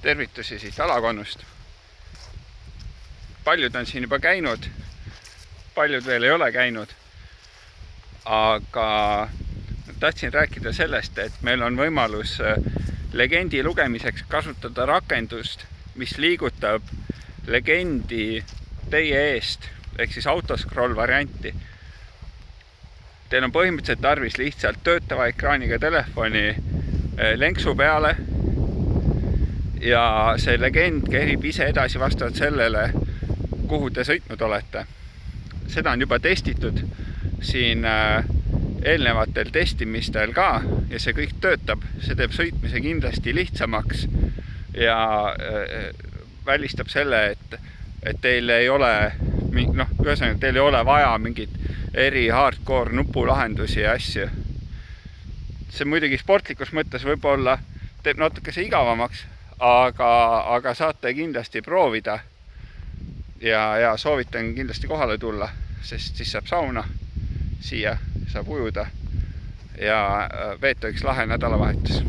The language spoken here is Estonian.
tervitusi siit alakonnust. Paljud on siin juba käinud, paljud veel ei ole käinud, aga tahtsin rääkida sellest, et meil on võimalus legendi lugemiseks kasutada rakendust, mis liigutab legendi teie eest, ehk siis autoscroll varianti. Teil on põhimõtteliselt tarvis lihtsalt töötava ekraaniga telefoni lenksu peale ja see legend kerib ise edasi vastavalt sellele, kuhu te sõitnud olete. Seda on juba testitud siin eelnevatel testimistel ka ja see kõik töötab. See teeb sõitmise kindlasti lihtsamaks ja välistab selle, et teil ei ole, ühesõnaga, teil ei ole vaja mingit hardcore nupulahendusi ja asju. See muidugi sportlikus mõttes võib-olla teeb natuke see igavamaks, aga saate kindlasti proovida ja soovitan kindlasti kohale tulla, sest siis saab sauna, siia saab ujuda ja veeta üks lahe nädalavahetus.